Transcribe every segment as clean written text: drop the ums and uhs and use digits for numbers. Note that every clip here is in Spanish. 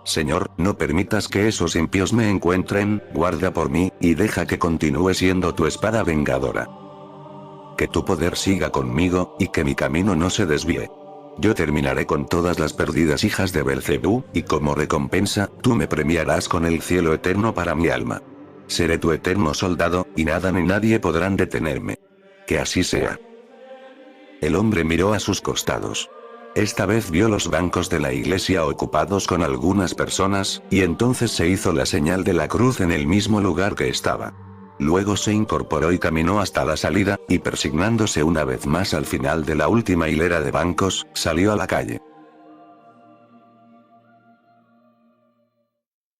Señor, no permitas que esos impíos me encuentren, guarda por mí, y deja que continúe siendo tu espada vengadora. Que tu poder siga conmigo, y que mi camino no se desvíe. Yo terminaré con todas las perdidas hijas de Belcebú, y como recompensa, tú me premiarás con el cielo eterno para mi alma. Seré tu eterno soldado, y nada ni nadie podrán detenerme. Que así sea. El hombre miró a sus costados. Esta vez vio los bancos de la iglesia ocupados con algunas personas, y entonces se hizo la señal de la cruz en el mismo lugar que estaba. Luego se incorporó y caminó hasta la salida, y persignándose una vez más al final de la última hilera de bancos, salió a la calle.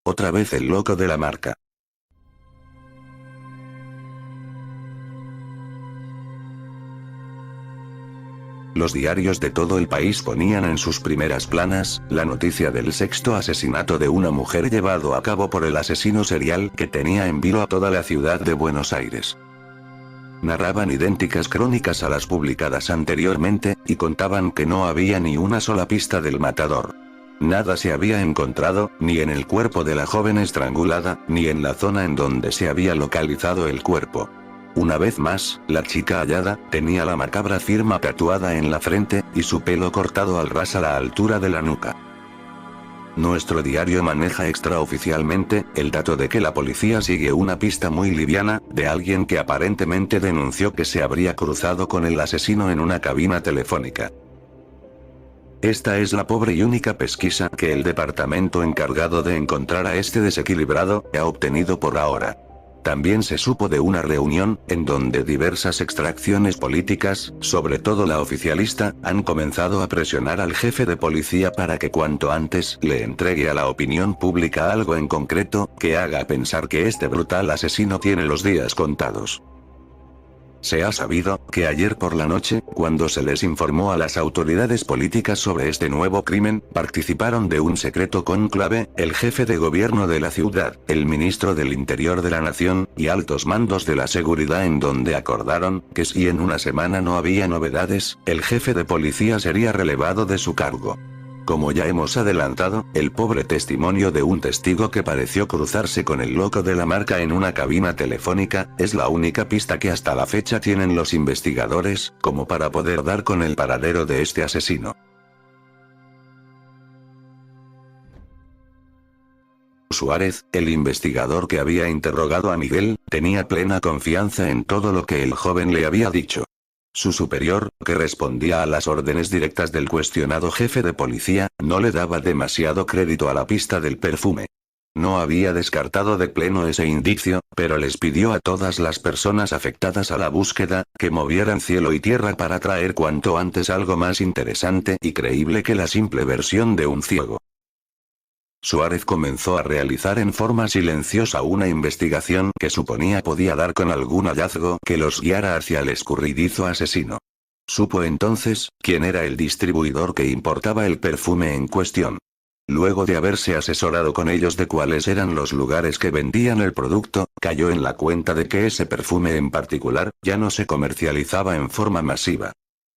Otra vez el loco de la marca. Los diarios de todo el país ponían en sus primeras planas, la noticia del sexto asesinato de una mujer llevado a cabo por el asesino serial que tenía en vilo a toda la ciudad de Buenos Aires. Narraban idénticas crónicas a las publicadas anteriormente, y contaban que no había ni una sola pista del matador. Nada se había encontrado, ni en el cuerpo de la joven estrangulada, ni en la zona en donde se había localizado el cuerpo. Una vez más, la chica hallada, tenía la macabra firma tatuada en la frente, y su pelo cortado al ras a la altura de la nuca. Nuestro diario maneja extraoficialmente, el dato de que la policía sigue una pista muy liviana, de alguien que aparentemente denunció que se habría cruzado con el asesino en una cabina telefónica. Esta es la pobre y única pesquisa que el departamento encargado de encontrar a este desequilibrado, ha obtenido por ahora. También se supo de una reunión, en donde diversas extracciones políticas, sobre todo la oficialista, han comenzado a presionar al jefe de policía para que cuanto antes le entregue a la opinión pública algo en concreto, que haga pensar que este brutal asesino tiene los días contados. Se ha sabido, que ayer por la noche, cuando se les informó a las autoridades políticas sobre este nuevo crimen, participaron de un secreto cónclave, el jefe de gobierno de la ciudad, el ministro del Interior de la Nación, y altos mandos de la seguridad en donde acordaron, que si en una semana no había novedades, el jefe de policía sería relevado de su cargo. Como ya hemos adelantado, el pobre testimonio de un testigo que pareció cruzarse con el loco de la marca en una cabina telefónica, es la única pista que hasta la fecha tienen los investigadores, como para poder dar con el paradero de este asesino. Suárez, el investigador que había interrogado a Miguel, tenía plena confianza en todo lo que el joven le había dicho. Su superior, que respondía a las órdenes directas del cuestionado jefe de policía, no le daba demasiado crédito a la pista del perfume. No había descartado de pleno ese indicio, pero les pidió a todas las personas afectadas a la búsqueda, que movieran cielo y tierra para traer cuanto antes algo más interesante y creíble que la simple versión de un ciego. Suárez comenzó a realizar en forma silenciosa una investigación que suponía podía dar con algún hallazgo que los guiara hacia el escurridizo asesino. Supo entonces, quién era el distribuidor que importaba el perfume en cuestión. Luego de haberse asesorado con ellos de cuáles eran los lugares que vendían el producto, cayó en la cuenta de que ese perfume en particular, ya no se comercializaba en forma masiva.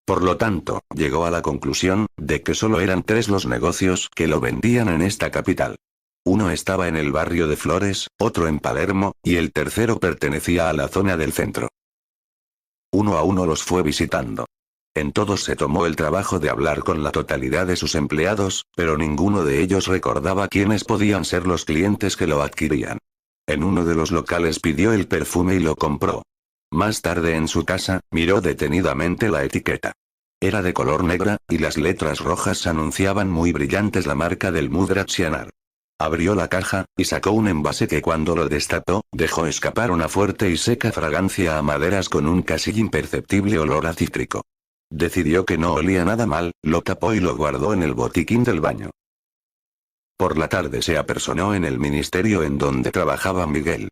Por lo tanto, llegó a la conclusión, de que solo eran 3 los negocios que lo vendían en esta capital. Uno estaba en el barrio de Flores, otro en Palermo, y el tercero pertenecía a la zona del centro. Uno a uno los fue visitando. En todos se tomó el trabajo de hablar con la totalidad de sus empleados, pero ninguno de ellos recordaba quiénes podían ser los clientes que lo adquirían. En uno de los locales pidió el perfume y lo compró. Más tarde en su casa, miró detenidamente la etiqueta. Era de color negra, y las letras rojas anunciaban muy brillantes la marca del Mudra Cyanar. Abrió la caja, y sacó un envase que cuando lo destapó, dejó escapar una fuerte y seca fragancia a maderas con un casi imperceptible olor a cítrico. Decidió que no olía nada mal, lo tapó y lo guardó en el botiquín del baño. Por la tarde se apersonó en el ministerio en donde trabajaba Miguel.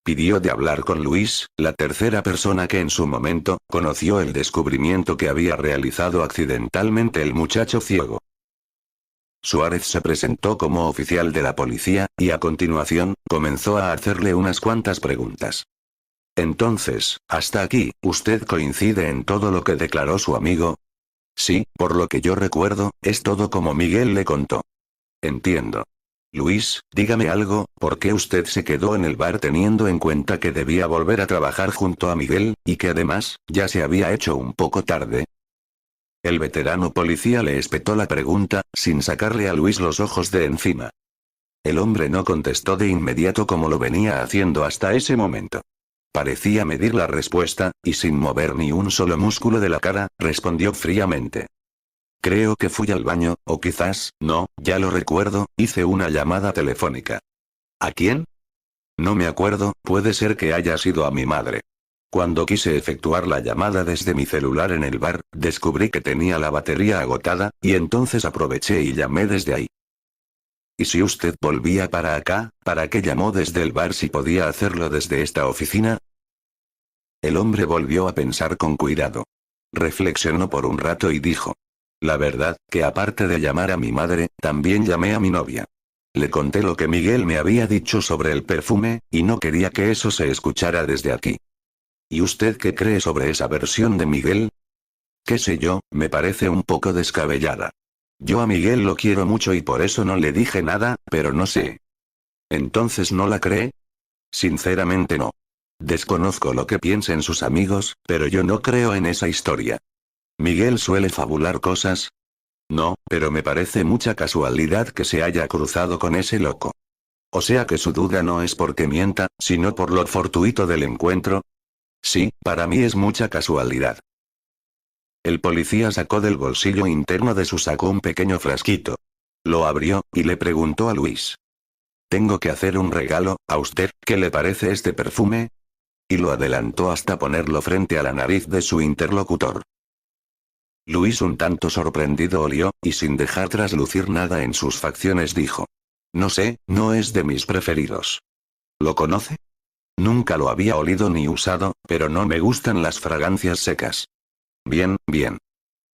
Pidió de hablar con Luis, la tercera persona que en su momento, conoció el descubrimiento que había realizado accidentalmente el muchacho ciego. Suárez se presentó como oficial de la policía, y a continuación, comenzó a hacerle unas cuantas preguntas. Entonces, hasta aquí, ¿usted coincide en todo lo que declaró su amigo? Sí, por lo que yo recuerdo, es todo como Miguel le contó. Entiendo. Luis, dígame algo, ¿por qué usted se quedó en el bar teniendo en cuenta que debía volver a trabajar junto a Miguel, y que además, ya se había hecho un poco tarde? El veterano policía le espetó la pregunta, sin sacarle a Luis los ojos de encima. El hombre no contestó de inmediato como lo venía haciendo hasta ese momento. Parecía medir la respuesta, y sin mover ni un solo músculo de la cara, respondió fríamente. Creo que fui al baño, o quizás, no, ya lo recuerdo, hice una llamada telefónica. ¿A quién? No me acuerdo, puede ser que haya sido a mi madre. Cuando quise efectuar la llamada desde mi celular en el bar, descubrí que tenía la batería agotada, y entonces aproveché y llamé desde ahí. ¿Y si usted volvía para acá, para qué llamó desde el bar si podía hacerlo desde esta oficina? El hombre volvió a pensar con cuidado. Reflexionó por un rato y dijo. La verdad, que aparte de llamar a mi madre, también llamé a mi novia. Le conté lo que Miguel me había dicho sobre el perfume, y no quería que eso se escuchara desde aquí. ¿Y usted qué cree sobre esa versión de Miguel? Qué sé yo, me parece un poco descabellada. Yo a Miguel lo quiero mucho y por eso no le dije nada, pero no sé. ¿Entonces no la cree? Sinceramente no. Desconozco lo que piensen sus amigos, pero yo no creo en esa historia. ¿Miguel suele fabular cosas? No, pero me parece mucha casualidad que se haya cruzado con ese loco. O sea que su duda no es porque mienta, sino por lo fortuito del encuentro. Sí, para mí es mucha casualidad. El policía sacó del bolsillo interno de su saco un pequeño frasquito. Lo abrió, y le preguntó a Luis. Tengo que hacer un regalo, ¿a usted qué le parece este perfume? Y lo adelantó hasta ponerlo frente a la nariz de su interlocutor. Luis un tanto sorprendido olió, y sin dejar traslucir nada en sus facciones dijo. No sé, no es de mis preferidos. ¿Lo conoce? Nunca lo había olido ni usado, pero no me gustan las fragancias secas. Bien, bien.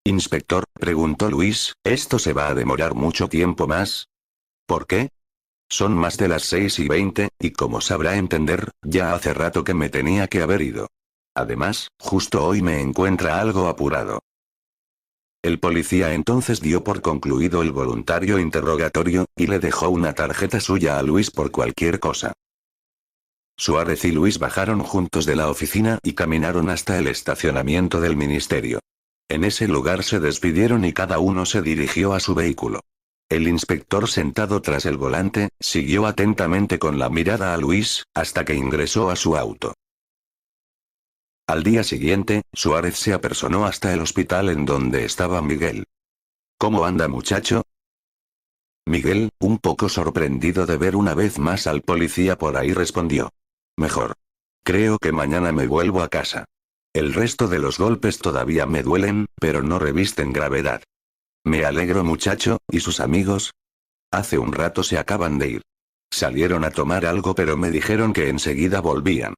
Inspector, preguntó Luis, ¿esto se va a demorar mucho tiempo más? ¿Por qué? Son más de las 6:20, y como sabrá entender, ya hace rato que me tenía que haber ido. Además, justo hoy me encuentra algo apurado. El policía entonces dio por concluido el voluntario interrogatorio, y le dejó una tarjeta suya a Luis por cualquier cosa. Suárez y Luis bajaron juntos de la oficina y caminaron hasta el estacionamiento del ministerio. En ese lugar se despidieron y cada uno se dirigió a su vehículo. El inspector sentado tras el volante, siguió atentamente con la mirada a Luis, hasta que ingresó a su auto. Al día siguiente, Suárez se apersonó hasta el hospital en donde estaba Miguel. ¿Cómo anda, muchacho? Miguel, un poco sorprendido de ver una vez más al policía por ahí, respondió. Mejor. Creo que mañana me vuelvo a casa. El resto de los golpes todavía me duelen, pero no revisten gravedad. Me alegro, muchacho, ¿y sus amigos? Hace un rato se acaban de ir. Salieron a tomar algo, pero me dijeron que enseguida volvían.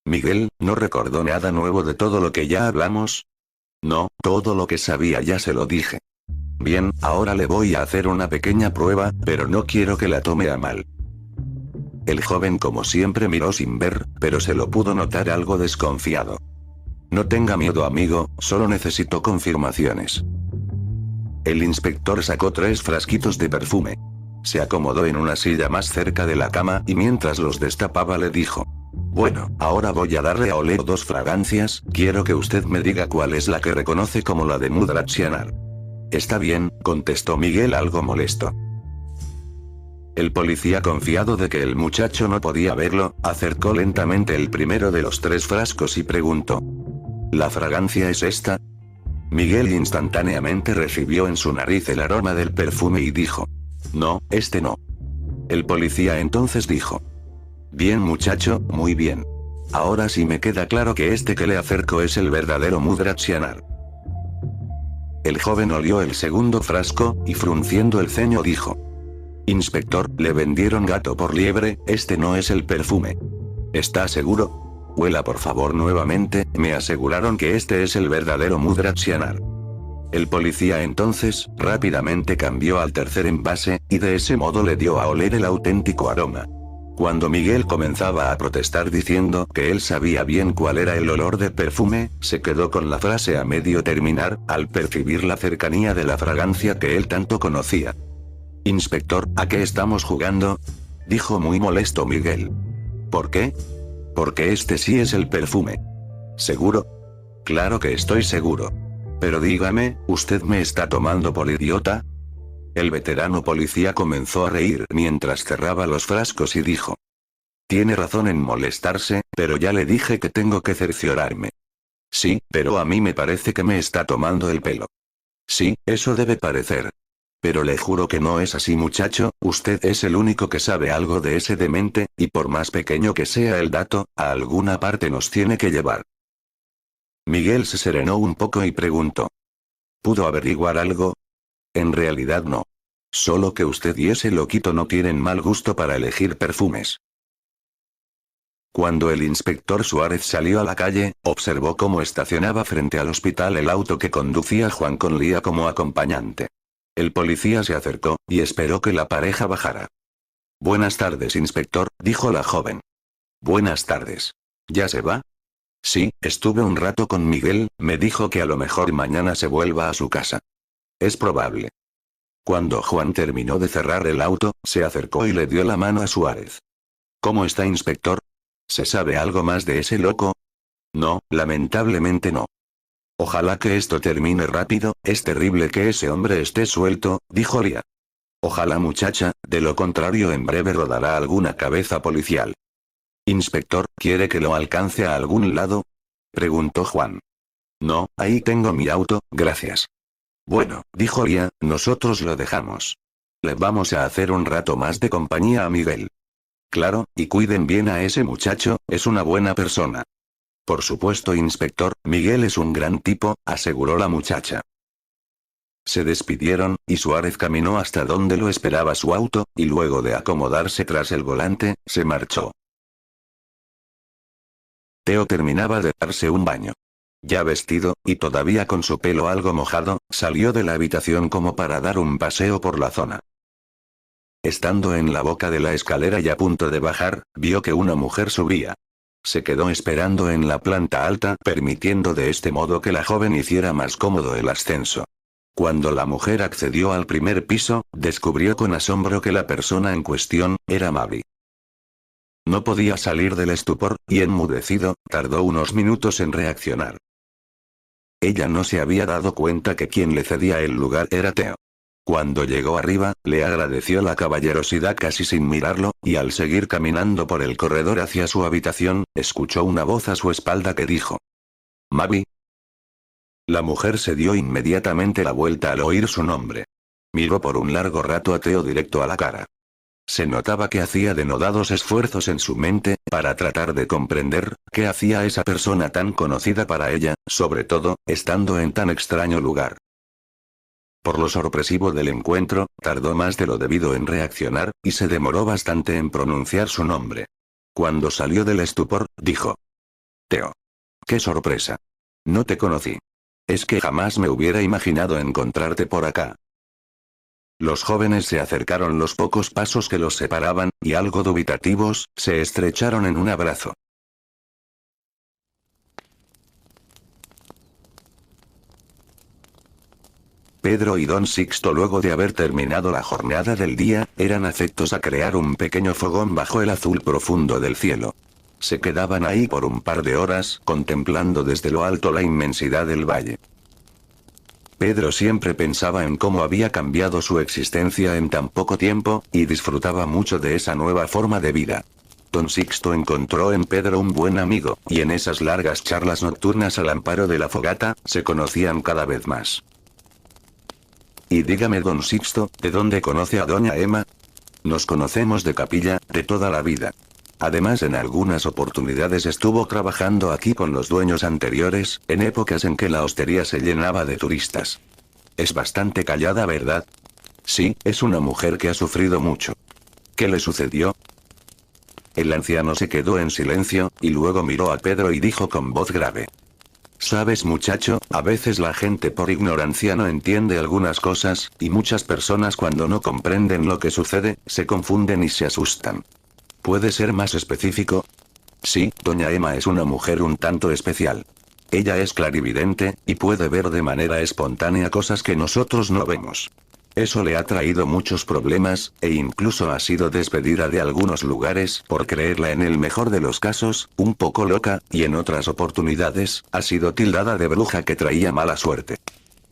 Miguel, ¿no recordó nada nuevo de todo lo que ya hablamos? No, todo lo que sabía ya se lo dije. Bien, ahora le voy a hacer una pequeña prueba, pero no quiero que la tome a mal. El joven como siempre miró sin ver, pero se lo pudo notar algo desconfiado. No tenga miedo, amigo, solo necesito confirmaciones. El inspector sacó 3 frasquitos de perfume. Se acomodó en una silla más cerca de la cama y mientras los destapaba le dijo. Bueno, ahora voy a darle a oler 2 fragancias, quiero que usted me diga cuál es la que reconoce como la de Mudrachianar. Está bien, contestó Miguel algo molesto. El policía, confiado de que el muchacho no podía verlo, acercó lentamente el primero de los 3 frascos y preguntó. ¿La fragancia es esta? Miguel instantáneamente recibió en su nariz el aroma del perfume y dijo. No, este no. El policía entonces dijo. Bien, muchacho, muy bien. Ahora sí me queda claro que este que le acerco es el verdadero Mudrachianar. El joven olió el segundo frasco, y frunciendo el ceño dijo. Inspector, le vendieron gato por liebre, este no es el perfume. ¿Está seguro? Huela por favor nuevamente, me aseguraron que este es el verdadero Mudrachianar. El policía entonces, rápidamente cambió al tercer envase, y de ese modo le dio a oler el auténtico aroma. Cuando Miguel comenzaba a protestar diciendo que él sabía bien cuál era el olor del perfume, se quedó con la frase a medio terminar, al percibir la cercanía de la fragancia que él tanto conocía. Inspector, ¿a qué estamos jugando? Dijo muy molesto Miguel. ¿Por qué? Porque este sí es el perfume. ¿Seguro? Claro que estoy seguro. Pero dígame, ¿usted me está tomando por idiota? El veterano policía comenzó a reír mientras cerraba los frascos y dijo. Tiene razón en molestarse, pero ya le dije que tengo que cerciorarme. Sí, pero a mí me parece que me está tomando el pelo. Sí, eso debe parecer. Pero le juro que no es así, muchacho, usted es el único que sabe algo de ese demente, y por más pequeño que sea el dato, a alguna parte nos tiene que llevar. Miguel se serenó un poco y preguntó. ¿Pudo averiguar algo? En realidad no. Solo que usted y ese loquito no tienen mal gusto para elegir perfumes. Cuando el inspector Suárez salió a la calle, observó cómo estacionaba frente al hospital el auto que conducía Juan con Lía como acompañante. El policía se acercó, y esperó que la pareja bajara. Buenas tardes, inspector, dijo la joven. Buenas tardes. ¿Ya se va? Sí, estuve un rato con Miguel, me dijo que a lo mejor mañana se vuelva a su casa. Es probable. Cuando Juan terminó de cerrar el auto, se acercó y le dio la mano a Suárez. ¿Cómo está, inspector? ¿Se sabe algo más de ese loco? No, lamentablemente no. Ojalá que esto termine rápido, es terrible que ese hombre esté suelto, dijo Lía. Ojalá, muchacha, de lo contrario en breve rodará alguna cabeza policial. Inspector, ¿quiere que lo alcance a algún lado? Preguntó Juan. No, ahí tengo mi auto, gracias. Bueno, dijo Lía, nosotros lo dejamos. Le vamos a hacer un rato más de compañía a Miguel. Claro, y cuiden bien a ese muchacho, es una buena persona. Por supuesto, inspector, Miguel es un gran tipo, aseguró la muchacha. Se despidieron, y Suárez caminó hasta donde lo esperaba su auto, y luego de acomodarse tras el volante, se marchó. Teo terminaba de darse un baño. Ya vestido, y todavía con su pelo algo mojado, salió de la habitación como para dar un paseo por la zona. Estando en la boca de la escalera y a punto de bajar, vio que una mujer subía. Se quedó esperando en la planta alta, permitiendo de este modo que la joven hiciera más cómodo el ascenso. Cuando la mujer accedió al primer piso, descubrió con asombro que la persona en cuestión, era Mavi. No podía salir del estupor, y enmudecido, tardó unos minutos en reaccionar. Ella no se había dado cuenta que quien le cedía el lugar era Teo. Cuando llegó arriba, le agradeció la caballerosidad casi sin mirarlo, y al seguir caminando por el corredor hacia su habitación, escuchó una voz a su espalda que dijo. Mavi. La mujer se dio inmediatamente la vuelta al oír su nombre. Miró por un largo rato a Teo directo a la cara. Se notaba que hacía denodados esfuerzos en su mente, para tratar de comprender, qué hacía esa persona tan conocida para ella, sobre todo, estando en tan extraño lugar. Por lo sorpresivo del encuentro, tardó más de lo debido en reaccionar, y se demoró bastante en pronunciar su nombre. Cuando salió del estupor, dijo. Teo. ¡Qué sorpresa! No te conocí. Es que jamás me hubiera imaginado encontrarte por acá. Los jóvenes se acercaron los pocos pasos que los separaban, y algo dubitativos, se estrecharon en un abrazo. Pedro y don Sixto, luego de haber terminado la jornada del día, eran afectos a crear un pequeño fogón bajo el azul profundo del cielo. Se quedaban ahí por un par de horas, contemplando desde lo alto la inmensidad del valle. Pedro siempre pensaba en cómo había cambiado su existencia en tan poco tiempo, y disfrutaba mucho de esa nueva forma de vida. Don Sixto encontró en Pedro un buen amigo, y en esas largas charlas nocturnas al amparo de la fogata, se conocían cada vez más. Y dígame, don Sixto, ¿de dónde conoce a doña Emma? Nos conocemos de capilla, de toda la vida. Además, en algunas oportunidades estuvo trabajando aquí con los dueños anteriores, en épocas en que la hostería se llenaba de turistas. Es bastante callada, ¿verdad? Sí, es una mujer que ha sufrido mucho. ¿Qué le sucedió? El anciano se quedó en silencio, y luego miró a Pedro y dijo con voz grave. Sabes, muchacho, a veces la gente por ignorancia no entiende algunas cosas, y muchas personas cuando no comprenden lo que sucede, se confunden y se asustan. ¿Puede ser más específico? Sí, doña Emma es una mujer un tanto especial. Ella es clarividente, y puede ver de manera espontánea cosas que nosotros no vemos. Eso le ha traído muchos problemas, e incluso ha sido despedida de algunos lugares por creerla en el mejor de los casos, un poco loca, y en otras oportunidades, ha sido tildada de bruja que traía mala suerte.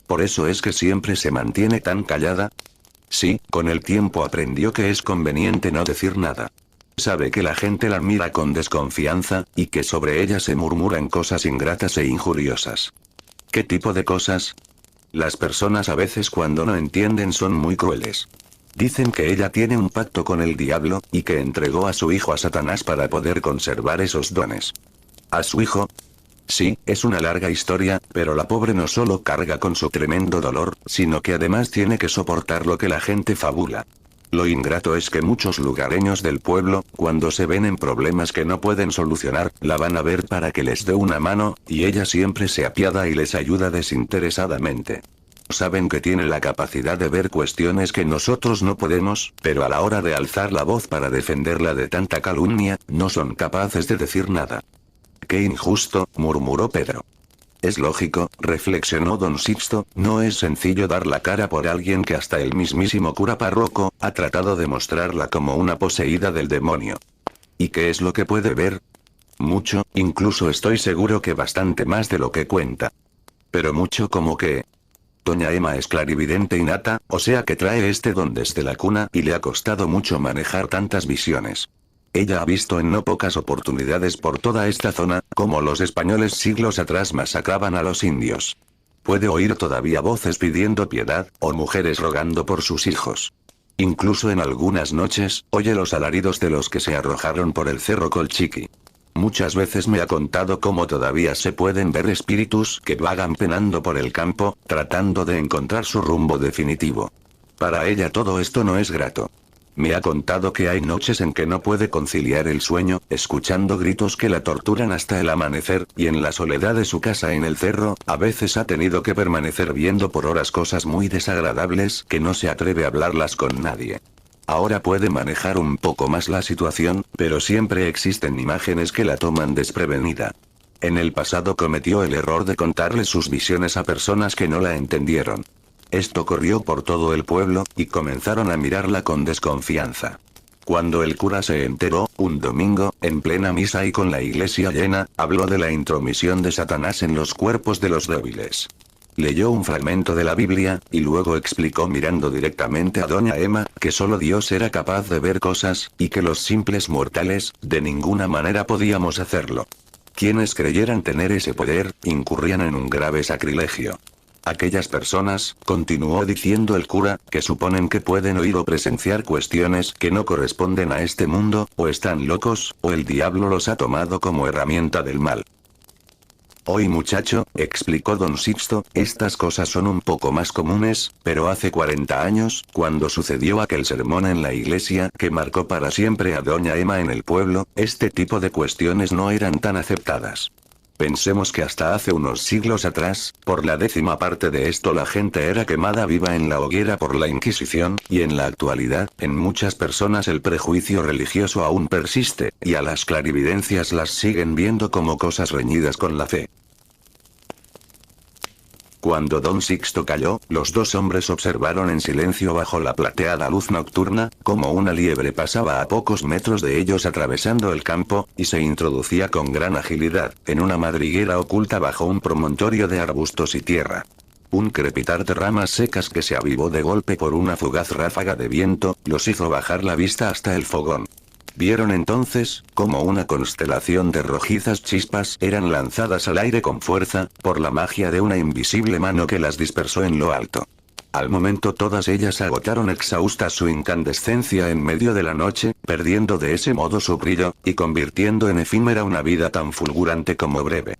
¿Por eso es que siempre se mantiene tan callada? Sí, con el tiempo aprendió que es conveniente no decir nada. Sabe que la gente la mira con desconfianza, y que sobre ella se murmuran cosas ingratas e injuriosas. ¿Qué tipo de cosas? Las personas a veces cuando no entienden son muy crueles. Dicen que ella tiene un pacto con el diablo, y que entregó a su hijo a Satanás para poder conservar esos dones. ¿A su hijo? Sí, es una larga historia, pero la pobre no solo carga con su tremendo dolor, sino que además tiene que soportar lo que la gente fabula. Lo ingrato es que muchos lugareños del pueblo, cuando se ven en problemas que no pueden solucionar, la van a ver para que les dé una mano, y ella siempre se apiada y les ayuda desinteresadamente. Saben que tiene la capacidad de ver cuestiones que nosotros no podemos, pero a la hora de alzar la voz para defenderla de tanta calumnia, no son capaces de decir nada. «Qué injusto», murmuró Pedro. Es lógico, reflexionó don Sixto, no es sencillo dar la cara por alguien que hasta el mismísimo cura párroco ha tratado de mostrarla como una poseída del demonio. ¿Y qué es lo que puede ver? Mucho, incluso estoy seguro que bastante más de lo que cuenta. Pero mucho como que... Doña Emma es clarividente innata, o sea que trae este don desde la cuna y le ha costado mucho manejar tantas visiones. Ella ha visto en no pocas oportunidades por toda esta zona, como los españoles siglos atrás masacraban a los indios. Puede oír todavía voces pidiendo piedad, o mujeres rogando por sus hijos. Incluso en algunas noches, oye los alaridos de los que se arrojaron por el cerro Colchiqui. Muchas veces me ha contado cómo todavía se pueden ver espíritus que vagan penando por el campo, tratando de encontrar su rumbo definitivo. Para ella todo esto no es grato. Me ha contado que hay noches en que no puede conciliar el sueño, escuchando gritos que la torturan hasta el amanecer, y en la soledad de su casa en el cerro, a veces ha tenido que permanecer viendo por horas cosas muy desagradables que no se atreve a hablarlas con nadie. Ahora puede manejar un poco más la situación, pero siempre existen imágenes que la toman desprevenida. En el pasado cometió el error de contarle sus visiones a personas que no la entendieron. Esto corrió por todo el pueblo, y comenzaron a mirarla con desconfianza. Cuando el cura se enteró, un domingo, en plena misa y con la iglesia llena, habló de la intromisión de Satanás en los cuerpos de los débiles. Leyó un fragmento de la Biblia, y luego explicó mirando directamente a doña Emma, que solo Dios era capaz de ver cosas, y que los simples mortales, de ninguna manera podíamos hacerlo. Quienes creyeran tener ese poder, incurrían en un grave sacrilegio. Aquellas personas, continuó diciendo el cura, que suponen que pueden oír o presenciar cuestiones que no corresponden a este mundo, o están locos, o el diablo los ha tomado como herramienta del mal. Hoy muchacho, explicó don Sixto, estas cosas son un poco más comunes, pero hace 40 años, cuando sucedió aquel sermón en la iglesia que marcó para siempre a doña Emma en el pueblo, este tipo de cuestiones no eran tan aceptadas. Pensemos que hasta hace unos siglos atrás, por la 10ª parte de esto la gente era quemada viva en la hoguera por la Inquisición, y en la actualidad, en muchas personas el prejuicio religioso aún persiste, y a las clarividencias las siguen viendo como cosas reñidas con la fe. Cuando don Sixto calló, los dos hombres observaron en silencio bajo la plateada luz nocturna, como una liebre pasaba a pocos metros de ellos atravesando el campo, y se introducía con gran agilidad, en una madriguera oculta bajo un promontorio de arbustos y tierra. Un crepitar de ramas secas que se avivó de golpe por una fugaz ráfaga de viento, los hizo bajar la vista hasta el fogón. Vieron entonces, como una constelación de rojizas chispas eran lanzadas al aire con fuerza, por la magia de una invisible mano que las dispersó en lo alto. Al momento todas ellas agotaron exhaustas su incandescencia en medio de la noche, perdiendo de ese modo su brillo, y convirtiendo en efímera una vida tan fulgurante como breve.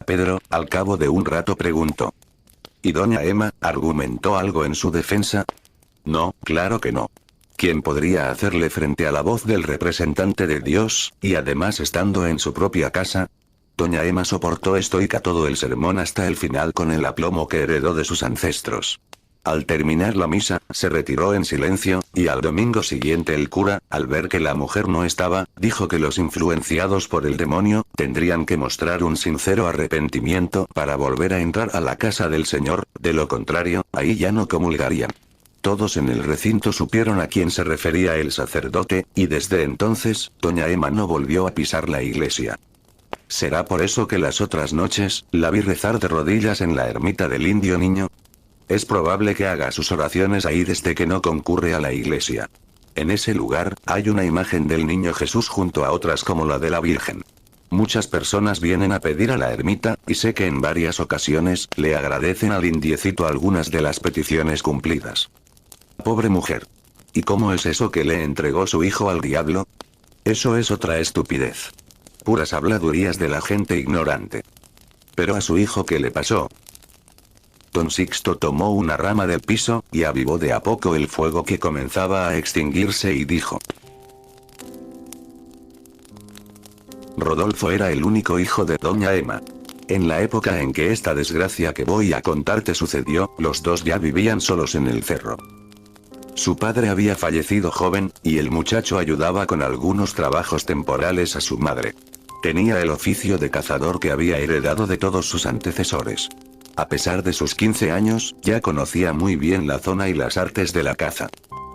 Pedro, al cabo de un rato preguntó. ¿Y doña Emma, argumentó algo en su defensa? No, claro que no. ¿Quién podría hacerle frente a la voz del representante de Dios, y además estando en su propia casa? Doña Emma soportó estoica todo el sermón hasta el final con el aplomo que heredó de sus ancestros. Al terminar la misa, se retiró en silencio, y al domingo siguiente el cura, al ver que la mujer no estaba, dijo que los influenciados por el demonio, tendrían que mostrar un sincero arrepentimiento para volver a entrar a la casa del Señor, de lo contrario, ahí ya no comulgarían. Todos en el recinto supieron a quién se refería el sacerdote, y desde entonces, doña Emma no volvió a pisar la iglesia. ¿Será por eso que las otras noches, la vi rezar de rodillas en la ermita del Indio Niño? Es probable que haga sus oraciones ahí desde que no concurre a la iglesia. En ese lugar, hay una imagen del Niño Jesús junto a otras como la de la Virgen. Muchas personas vienen a pedir a la ermita, y sé que en varias ocasiones, le agradecen al indiecito algunas de las peticiones cumplidas. Pobre mujer. ¿Y cómo es eso que le entregó su hijo al diablo? Eso es otra estupidez. Puras habladurías de la gente ignorante. Pero a su hijo, ¿qué le pasó? Don Sixto tomó una rama del piso, y avivó de a poco el fuego que comenzaba a extinguirse y dijo: Rodolfo era el único hijo de doña Emma. En la época en que esta desgracia que voy a contarte sucedió, los dos ya vivían solos en el cerro. Su padre había fallecido joven, y el muchacho ayudaba con algunos trabajos temporales a su madre. Tenía el oficio de cazador que había heredado de todos sus antecesores. A pesar de sus 15 años, ya conocía muy bien la zona y las artes de la caza.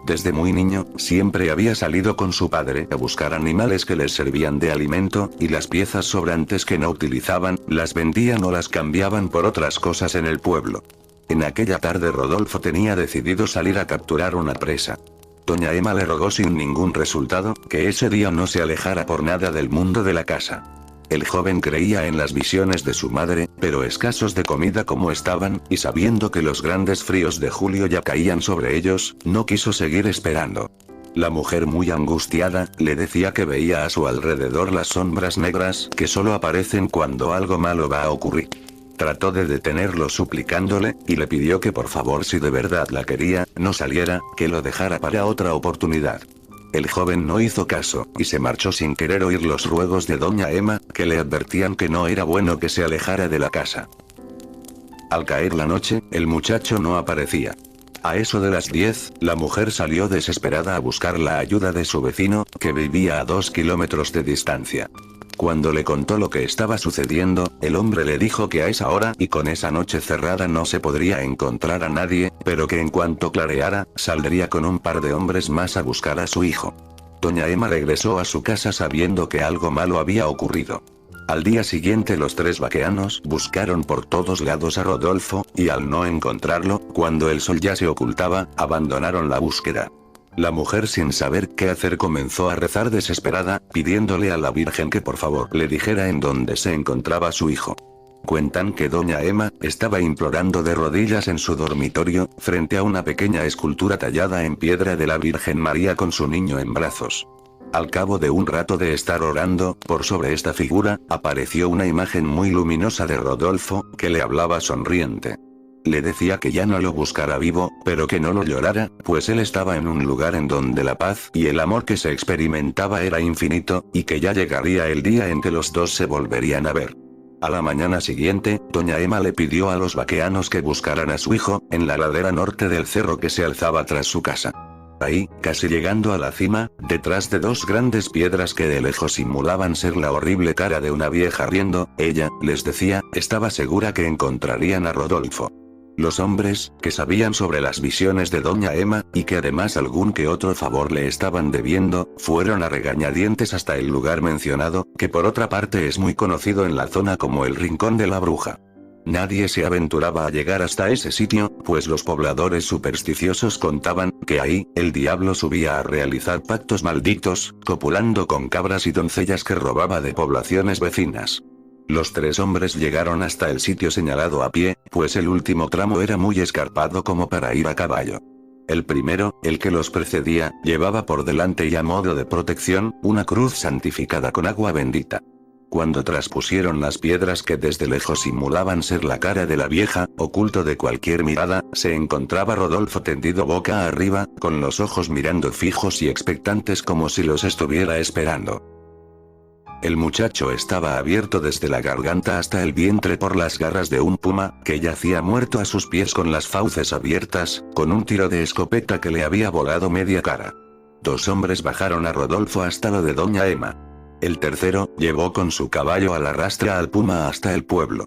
Desde muy niño, siempre había salido con su padre a buscar animales que les servían de alimento, y las piezas sobrantes que no utilizaban, las vendían o las cambiaban por otras cosas en el pueblo. En aquella tarde Rodolfo tenía decidido salir a capturar una presa. Doña Emma le rogó sin ningún resultado, que ese día no se alejara por nada del mundo de la casa. El joven creía en las visiones de su madre, pero escasos de comida como estaban, y sabiendo que los grandes fríos de julio ya caían sobre ellos, no quiso seguir esperando. La mujer, muy angustiada, le decía que veía a su alrededor las sombras negras que solo aparecen cuando algo malo va a ocurrir. Trató de detenerlo suplicándole, y le pidió que por favor, si de verdad la quería, no saliera, que lo dejara para otra oportunidad. El joven no hizo caso, y se marchó sin querer oír los ruegos de doña Emma, que le advertían que no era bueno que se alejara de la casa. Al caer la noche, el muchacho no aparecía. A eso de las 10, la mujer salió desesperada a buscar la ayuda de su vecino, que vivía a 2 kilómetros de distancia. Cuando le contó lo que estaba sucediendo, el hombre le dijo que a esa hora y con esa noche cerrada no se podría encontrar a nadie, pero que en cuanto clareara, saldría con un par de hombres más a buscar a su hijo. Doña Emma regresó a su casa sabiendo que algo malo había ocurrido. Al día siguiente los tres vaqueanos buscaron por todos lados a Rodolfo, y al no encontrarlo, cuando el sol ya se ocultaba, abandonaron la búsqueda. La mujer, sin saber qué hacer, comenzó a rezar desesperada, pidiéndole a la Virgen que por favor le dijera en dónde se encontraba su hijo. Cuentan que doña Emma estaba implorando de rodillas en su dormitorio, frente a una pequeña escultura tallada en piedra de la Virgen María con su niño en brazos. Al cabo de un rato de estar orando, por sobre esta figura, apareció una imagen muy luminosa de Rodolfo, que le hablaba sonriente. Le decía que ya no lo buscara vivo, pero que no lo llorara, pues él estaba en un lugar en donde la paz y el amor que se experimentaba era infinito, y que ya llegaría el día en que los dos se volverían a ver. A la mañana siguiente, doña Emma le pidió a los vaqueanos que buscaran a su hijo, en la ladera norte del cerro que se alzaba tras su casa. Ahí, casi llegando a la cima, detrás de dos grandes piedras que de lejos simulaban ser la horrible cara de una vieja riendo, ella, les decía, estaba segura que encontrarían a Rodolfo. Los hombres, que sabían sobre las visiones de doña Emma, y que además algún que otro favor le estaban debiendo, fueron a regañadientes hasta el lugar mencionado, que por otra parte es muy conocido en la zona como el Rincón de la Bruja. Nadie se aventuraba a llegar hasta ese sitio, pues los pobladores supersticiosos contaban que ahí, el diablo subía a realizar pactos malditos, copulando con cabras y doncellas que robaba de poblaciones vecinas. Los tres hombres llegaron hasta el sitio señalado a pie, pues el último tramo era muy escarpado como para ir a caballo. El primero, el que los precedía, llevaba por delante y a modo de protección, una cruz santificada con agua bendita. Cuando traspusieron las piedras que desde lejos simulaban ser la cara de la vieja, oculto de cualquier mirada, se encontraba Rodolfo tendido boca arriba, con los ojos mirando fijos y expectantes como si los estuviera esperando. El muchacho estaba abierto desde la garganta hasta el vientre por las garras de un puma, que yacía muerto a sus pies con las fauces abiertas, con un tiro de escopeta que le había volado media cara. Dos hombres bajaron a Rodolfo hasta lo de doña Emma. El tercero, llevó con su caballo a la rastra al puma hasta el pueblo.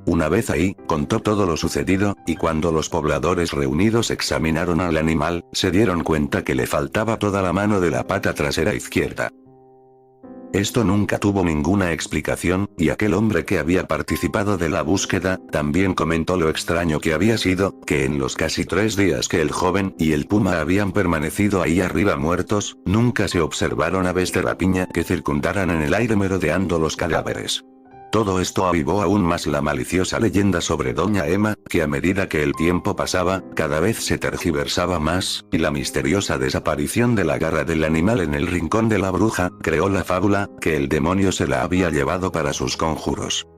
Una vez ahí, contó todo lo sucedido, y cuando los pobladores reunidos examinaron al animal, se dieron cuenta que le faltaba toda la mano de la pata trasera izquierda. Esto nunca tuvo ninguna explicación, y aquel hombre que había participado de la búsqueda, también comentó lo extraño que había sido, que en los casi 3 días que el joven y el puma habían permanecido ahí arriba muertos, nunca se observaron aves de rapiña que circundaran en el aire merodeando los cadáveres. Todo esto avivó aún más la maliciosa leyenda sobre Doña Emma, que a medida que el tiempo pasaba, cada vez se tergiversaba más, y la misteriosa desaparición de la garra del animal en el rincón de la bruja, creó la fábula, que el demonio se la había llevado para sus conjuros.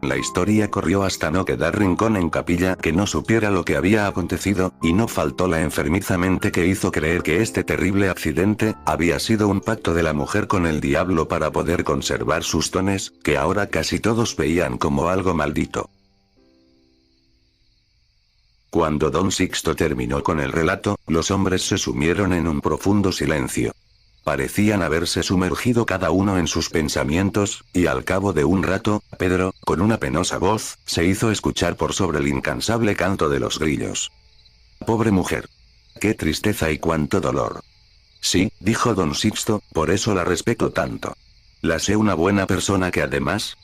La historia corrió hasta no quedar rincón en Capilla que no supiera lo que había acontecido, y no faltó la enfermiza mente que hizo creer que este terrible accidente había sido un pacto de la mujer con el diablo para poder conservar sus dones, que ahora casi todos veían como algo maldito. Cuando don Sixto terminó con el relato, los hombres se sumieron en un profundo silencio. Parecían haberse sumergido cada uno en sus pensamientos, y al cabo de un rato, Pedro, con una penosa voz, se hizo escuchar por sobre el incansable canto de los grillos. «Pobre mujer. Qué tristeza y cuánto dolor». «Sí», dijo don Sixto, «por eso la respeto tanto. La sé una buena persona que además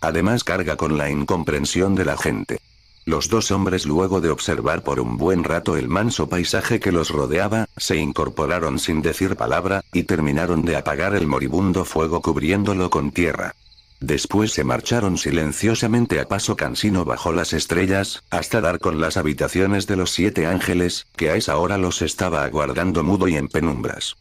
carga con la incomprensión de la gente». Los dos hombres, luego de observar por un buen rato el manso paisaje que los rodeaba, se incorporaron sin decir palabra, y terminaron de apagar el moribundo fuego cubriéndolo con tierra. Después se marcharon silenciosamente a paso cansino bajo las estrellas, hasta dar con las habitaciones de los 7 ángeles, que a esa hora los estaba aguardando mudo y en penumbras.